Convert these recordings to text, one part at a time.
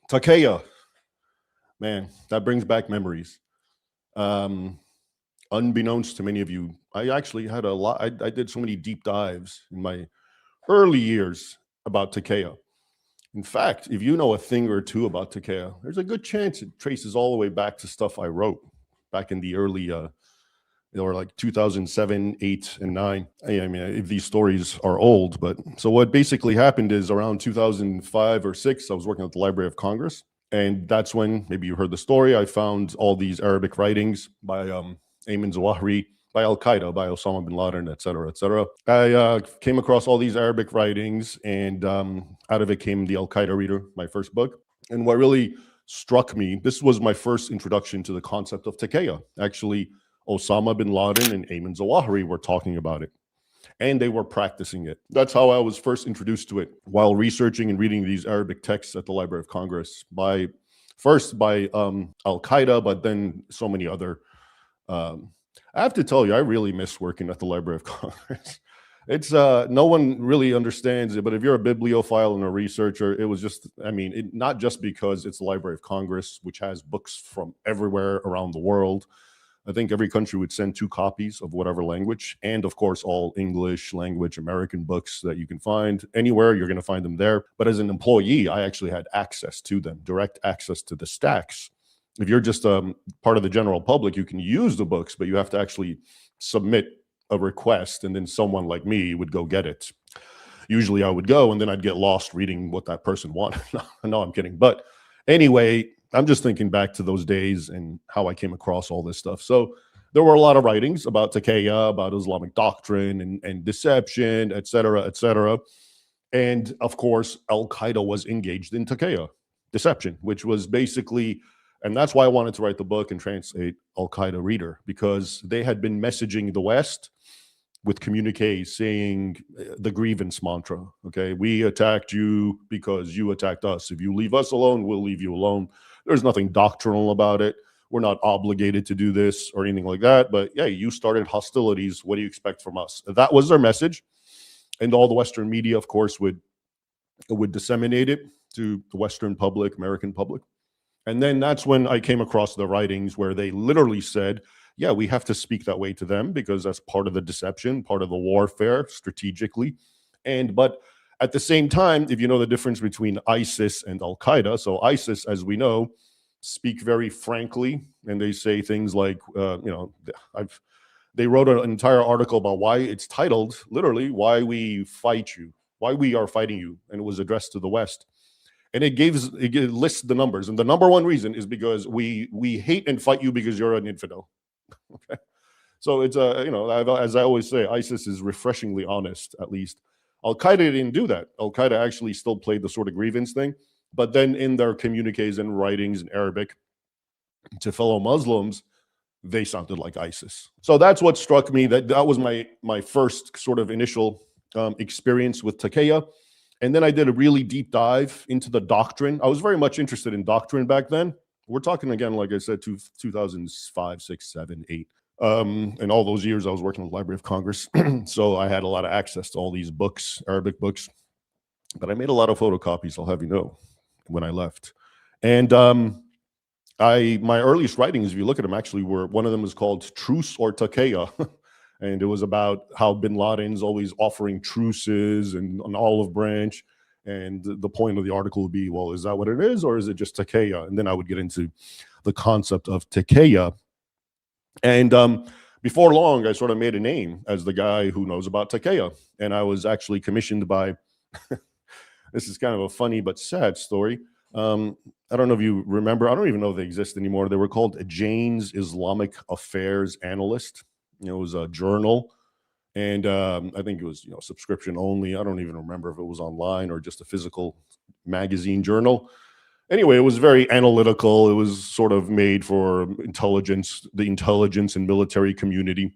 Taqiyya, man, that brings back memories. Um, Unbeknownst to many of you, I actually had a lot. I did so many deep dives in my early years about Taqiyya. In fact, if you know a thing or two about Taqiyya, there's a good chance it traces all the way back to stuff I wrote back in the early, or like 2007, 8, and 9. I mean, if these stories are old, but so what basically happened is around 2005 or 6, I was working at the Library of Congress. And that's when, maybe you heard the story, I found all these Arabic writings by Ayman Zawahiri, by Al Qaeda, by Osama bin Laden, et cetera, et cetera. I came across all these Arabic writings, and out of it came the Al Qaeda Reader, my first book. And what really struck me, this was my first introduction to the concept of Taqiyya. Actually, Osama bin Laden and Ayman Zawahiri were talking about it, and they were practicing it. That's how I was first introduced to it, while researching and reading these Arabic texts at the Library of Congress first by Al Qaeda, but then so many other. I have to tell you, I really miss working at the Library of Congress. It's no one really understands it, but if you're a bibliophile and a researcher, it was just, I mean, not just because it's the Library of Congress, which has books from everywhere around the world. I think every country would send 2 copies of whatever language, and of course, all English language American books that you can find anywhere, you're going to find them there. But as an employee, I actually had access to them, direct access to the stacks. If you're just part of the general public, you can use the books, but you have to actually submit a request, and then someone like me would go get it. Usually I would go, and then I'd get lost reading what that person wanted. No, I'm kidding. But anyway, I'm just thinking back to those days and how I came across all this stuff. So there were a lot of writings about Taqiyya, about Islamic doctrine and deception, et cetera, et cetera. And of course, Al Qaeda was engaged in Taqiyya, deception, which was basically, and that's why I wanted to write the book and translate Al Qaeda Reader, because they had been messaging the West with communiques saying the grievance mantra. Okay, we attacked you because you attacked us. If you leave us alone, we'll leave you alone. There's nothing doctrinal about it. We're not obligated to do this or anything like that. But yeah, you started hostilities. What do you expect from us? That was their message. And all the Western media, of course, would disseminate it to the Western public, American public. And then that's when I came across the writings where they literally said, yeah, we have to speak that way to them because that's part of the deception, part of the warfare strategically. But at the same time, if you know the difference between ISIS and Al Qaeda, so ISIS, as we know, speak very frankly, and they say things like, they wrote an entire article about why it's titled literally "Why We Fight You," why we are fighting you, and it was addressed to the West. And it lists the numbers, and the number one reason is because we hate and fight you because you're an infidel. Okay, so it's as I always say, ISIS is refreshingly honest, at least. Al Qaeda didn't do that. Al Qaeda actually still played the sort of grievance thing, but then in their communiques and writings in Arabic to fellow Muslims, they sounded like ISIS. So that's what struck me. That was my first sort of initial experience with Taqiyya. And then I did a really deep dive into the doctrine. I was very much interested in doctrine back then. We're talking again, like I said, 2005, 6, 7, 8. And all those years I was working at the Library of Congress. So I had a lot of access to all these books, Arabic books. But I made a lot of photocopies, I'll have you know, when I left. And my earliest writings, if you look at them, actually one of them was called Truce or Taqiyya. And it was about how bin Laden's always offering truces and an olive branch. And the point of the article would be, well, is that what it is? Or is it just Taqiyya? And then I would get into the concept of Taqiyya. And before long, I sort of made a name as the guy who knows about Taqiyya. And I was actually commissioned by, this is kind of a funny but sad story. I don't know if you remember, I don't even know if they exist anymore. They were called Jane's Islamic Affairs Analyst. It was a journal, and I think it was subscription only. I don't even remember if it was online or just a physical magazine journal. Anyway, it was very analytical. It was sort of made for the intelligence and military community.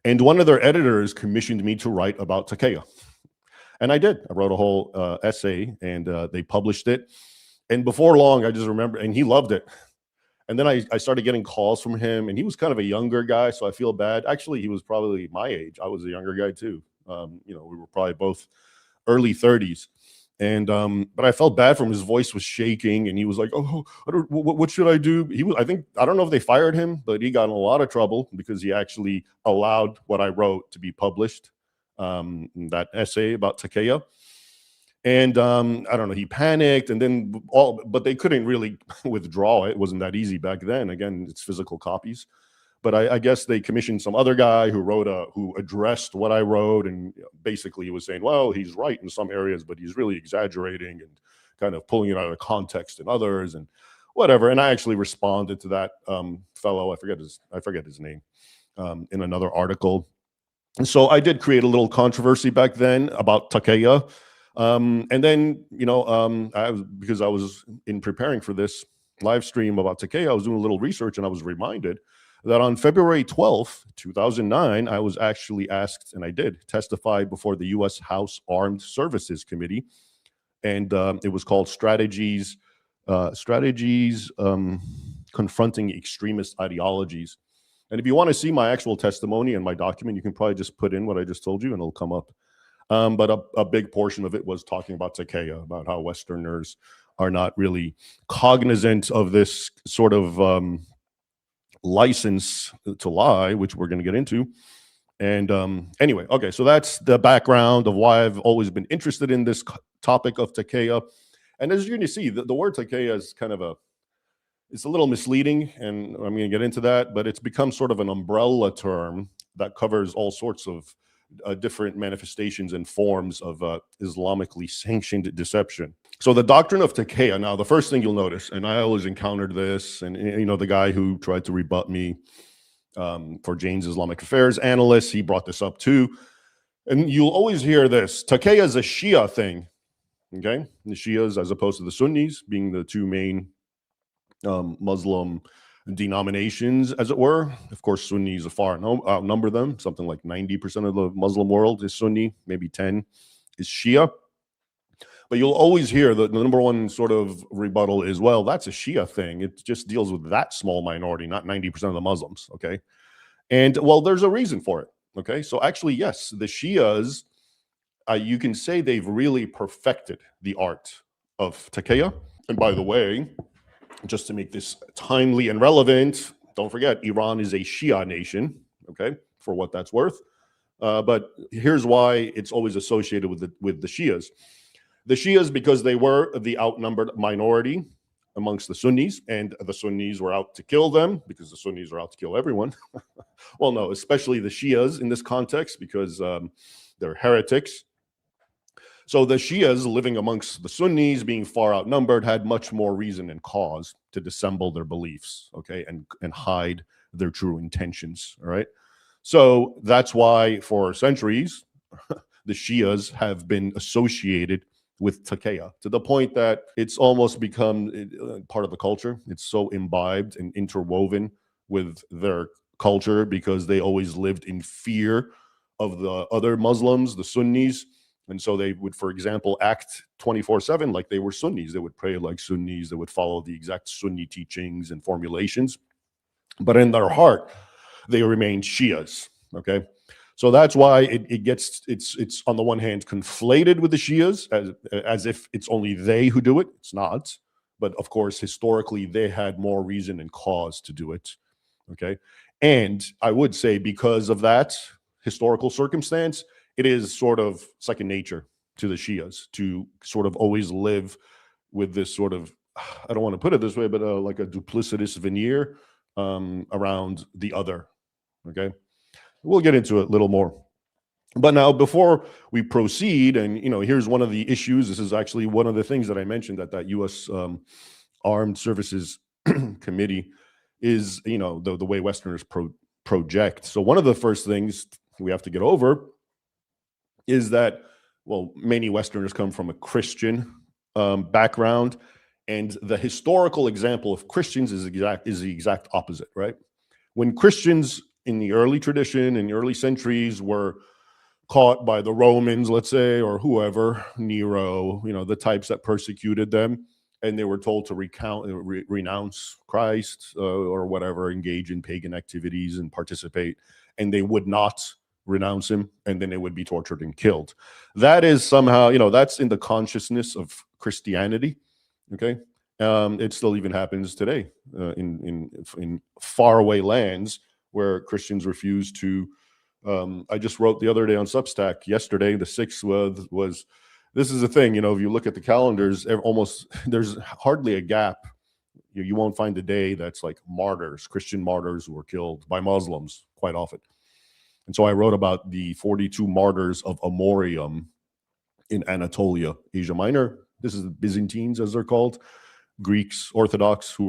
And one of their editors commissioned me to write about Taqiyya. And I did. I wrote a whole essay, and they published it. And before long, I just remember, and he loved it. And then I started getting calls from him, and he was kind of a younger guy, so I feel bad. Actually, he was probably my age. I was a younger guy too. We were probably both early 30s. And but I felt bad for him. His voice was shaking, and he was like, "Oh, what should I do?" He was, I don't know if they fired him, but he got in a lot of trouble because he actually allowed what I wrote to be published, that essay about Taqiyya. And I don't know, he panicked, and then but they couldn't really withdraw it. It wasn't that easy back then. Again, it's physical copies. But I guess they commissioned some other guy who addressed what I wrote, and basically he was saying, well, he's right in some areas, but he's really exaggerating and kind of pulling it out of context in others and whatever. And I actually responded to that fellow. I forget his name, in another article. And so I did create a little controversy back then about Taqiyya. And then, because I was in preparing for this live stream about Taqiyya, I was doing a little research, and I was reminded that on February 12th, 2009, I was actually asked, and I did testify before the U.S. House Armed Services Committee, and it was called Strategies Confronting Extremist Ideologies. And if you want to see my actual testimony and my document, you can probably just put in what I just told you, and it'll come up. But a big portion of it was talking about Taqiyya, about how Westerners are not really cognizant of this sort of license to lie, which we're going to get into. And anyway, okay, so that's the background of why I've always been interested in this topic of Taqiyya. And as you're going to see, the word Taqiyya is kind of it's a little misleading, and I'm going to get into that, but it's become sort of an umbrella term that covers all sorts of different manifestations and forms of Islamically sanctioned deception. So the doctrine of Taqiyya, now the first thing you'll notice, and I always encountered this, and the guy who tried to rebut me for Jane's Islamic Affairs analyst, he brought this up too. And you'll always hear this: Taqiyya is a Shia thing, okay? The Shias, as opposed to the Sunnis, being the two main Muslim denominations, as it were. Of course, Sunnis far outnumber them. Something like 90% of the Muslim world is Sunni, maybe 10 is Shia. But you'll always hear the number one sort of rebuttal is, well, that's a Shia thing. It just deals with that small minority, not 90% of the Muslims, okay? And, well, there's a reason for it, okay? So actually, yes, the Shias, you can say they've really perfected the art of Taqiyya. And by the way, just to make this timely and relevant, don't forget, Iran is a Shia nation, okay, for what that's worth. But here's why it's always associated with the Shias. The Shias, because they were the outnumbered minority amongst the Sunnis, and the Sunnis were out to kill them, because the Sunnis are out to kill everyone. Well, no, especially the Shias in this context, because they're heretics. So the Shias living amongst the Sunnis, being far outnumbered, had much more reason and cause to dissemble their beliefs, okay, and hide their true intentions, all right? So that's why for centuries, the Shias have been associated with Taqiyya, to the point that it's almost become part of the culture. It's so imbibed and interwoven with their culture, because they always lived in fear of the other Muslims, the Sunnis. And so they would, for example, act 24/7 like they were Sunnis. They would pray like Sunnis. They would follow the exact Sunni teachings and formulations. But in their heart, they remained Shias, okay? So that's why it's on the one hand conflated with the Shias, as if it's only they who do it. It's not. But of course, historically, they had more reason and cause to do it, okay? And I would say, because of that historical circumstance, it is sort of second nature to the Shias to sort of always live with this sort of, I don't want to put it this way, but like a duplicitous veneer around the other, okay? We'll get into it a little more. But now, before we proceed, and here's one of the issues. This is actually one of the things that I mentioned at that U.S. Armed Services Committee is, the way Westerners project. So one of the first things we have to get over is that, well, many Westerners come from a Christian background, and the historical example of Christians is the exact opposite, right? When Christians in the early tradition, in the early centuries, were caught by the Romans, let's say, or whoever, Nero, the types that persecuted them, and they were told to renounce Christ or whatever, engage in pagan activities and participate, and they would not. renounce him, and then they would be tortured and killed. That is somehow, that's in the consciousness of Christianity. Okay. It still even happens today in faraway lands where Christians refuse to. I just wrote the other day on Substack yesterday, the 6th was this is the thing, if you look at the calendars, almost there's hardly a gap. You won't find a day that's like martyrs, Christian martyrs who were killed by Muslims quite often. And so I wrote about the 42 martyrs of Amorium in Anatolia, Asia Minor. This is the Byzantines, as they're called, Greeks, Orthodox, who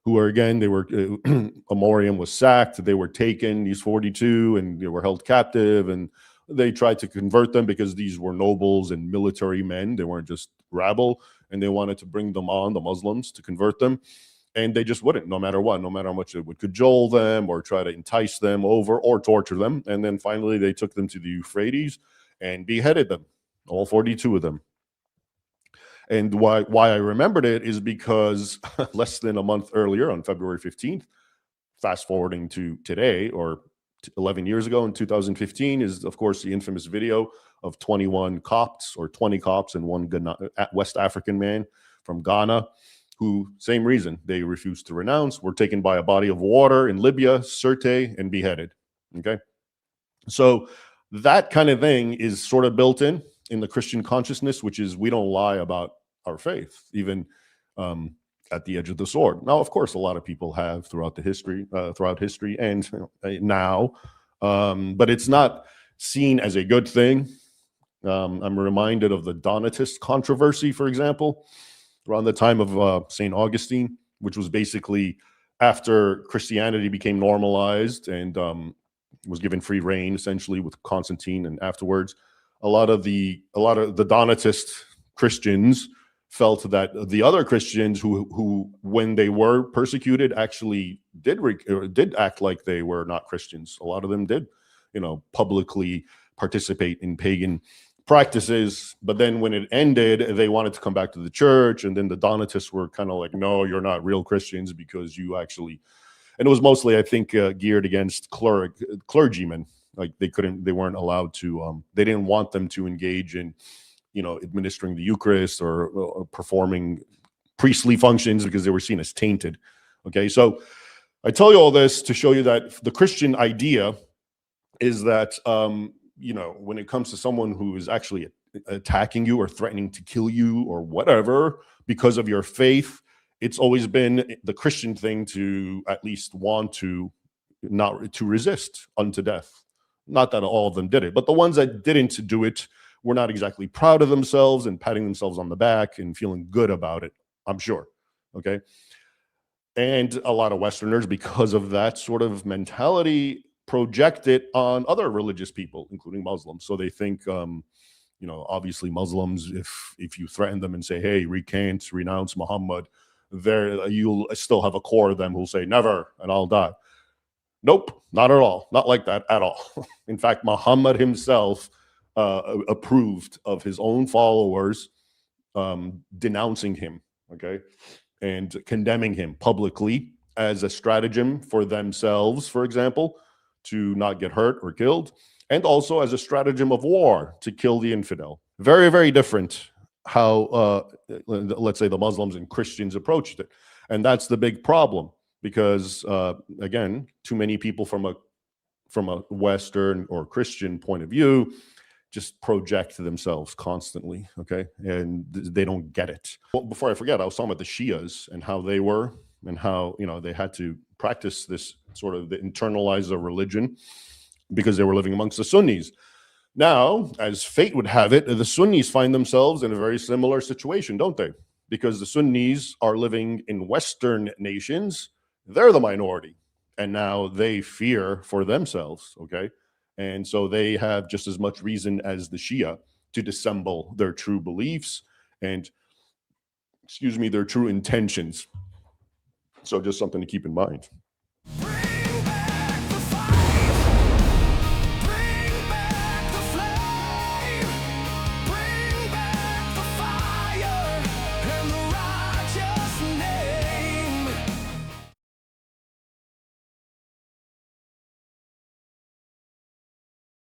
were again, they were, Amorium was sacked, they were taken, these 42, and they were held captive, and they tried to convert them because these were nobles and military men. They weren't just rabble, and they wanted to bring them on, the Muslims, to convert them. And they just wouldn't, no matter what, no matter how much it would cajole them or try to entice them over or torture them. And then finally they took them to the Euphrates and beheaded them, all 42 of them. And why I remembered it is because less than a month earlier, on February 15th, fast forwarding to today, or 11 years ago in 2015, is, of course, the infamous video of 21 Copts, or 20 Copts and one West African man from Ghana, who, same reason, they refused to renounce, were taken by a body of water in Libya, Sirte, and beheaded. Okay? So that kind of thing is sort of built in the Christian consciousness, which is we don't lie about our faith, even at the edge of the sword. Now, of course, a lot of people have throughout history and now, but it's not seen as a good thing. I'm reminded of the Donatist controversy, for example, around the time of St. Augustine, which was basically after Christianity became normalized and was given free reign, essentially, with Constantine, and afterwards, a lot of the Donatist Christians felt that the other Christians who when they were persecuted actually did act like they were not Christians. A lot of them did, publicly participate in pagan practices, but then when it ended, they wanted to come back to the church, and then the Donatists were kind of like, no, you're not real Christians because you actually, and it was mostly, I think, geared against clergymen. Like they weren't allowed to, they didn't want them to engage in, administering the Eucharist or performing priestly functions because they were seen as tainted. Okay, so I tell you all this to show you that the Christian idea is that, when it comes to someone who is actually attacking you or threatening to kill you or whatever because of your faith, it's always been the Christian thing to at least want to not to resist unto death. Not that all of them did it, but the ones that didn't do it were not exactly proud of themselves and patting themselves on the back and feeling good about it, I'm sure. Okay. And a lot of Westerners, because of that sort of mentality, project it on other religious people, including Muslims. So they think, obviously Muslims, if you threaten them and say, hey, recant, renounce Muhammad, you'll still have a core of them who'll say, never, and I'll die. Nope, not at all. Not like that at all. In fact, Muhammad himself approved of his own followers denouncing him, okay, and condemning him publicly as a stratagem for themselves, for example, to not get hurt or killed, and also as a stratagem of war to kill the infidel. Very, very different how, let's say, the Muslims and Christians approached it. And that's the big problem, because, again, too many people from a Western or Christian point of view just project themselves constantly, okay? And they don't get it. Well, before I forget, I was talking about the Shias and how they were, and how, they had to practice this sort of internalize their religion because they were living amongst the Sunnis. Now, as fate would have it, the Sunnis find themselves in a very similar situation, don't they? Because the Sunnis are living in Western nations. They're the minority. And now they fear for themselves, okay? And so they have just as much reason as the Shia to dissemble their true beliefs and, their true intentions. So just something to keep in mind.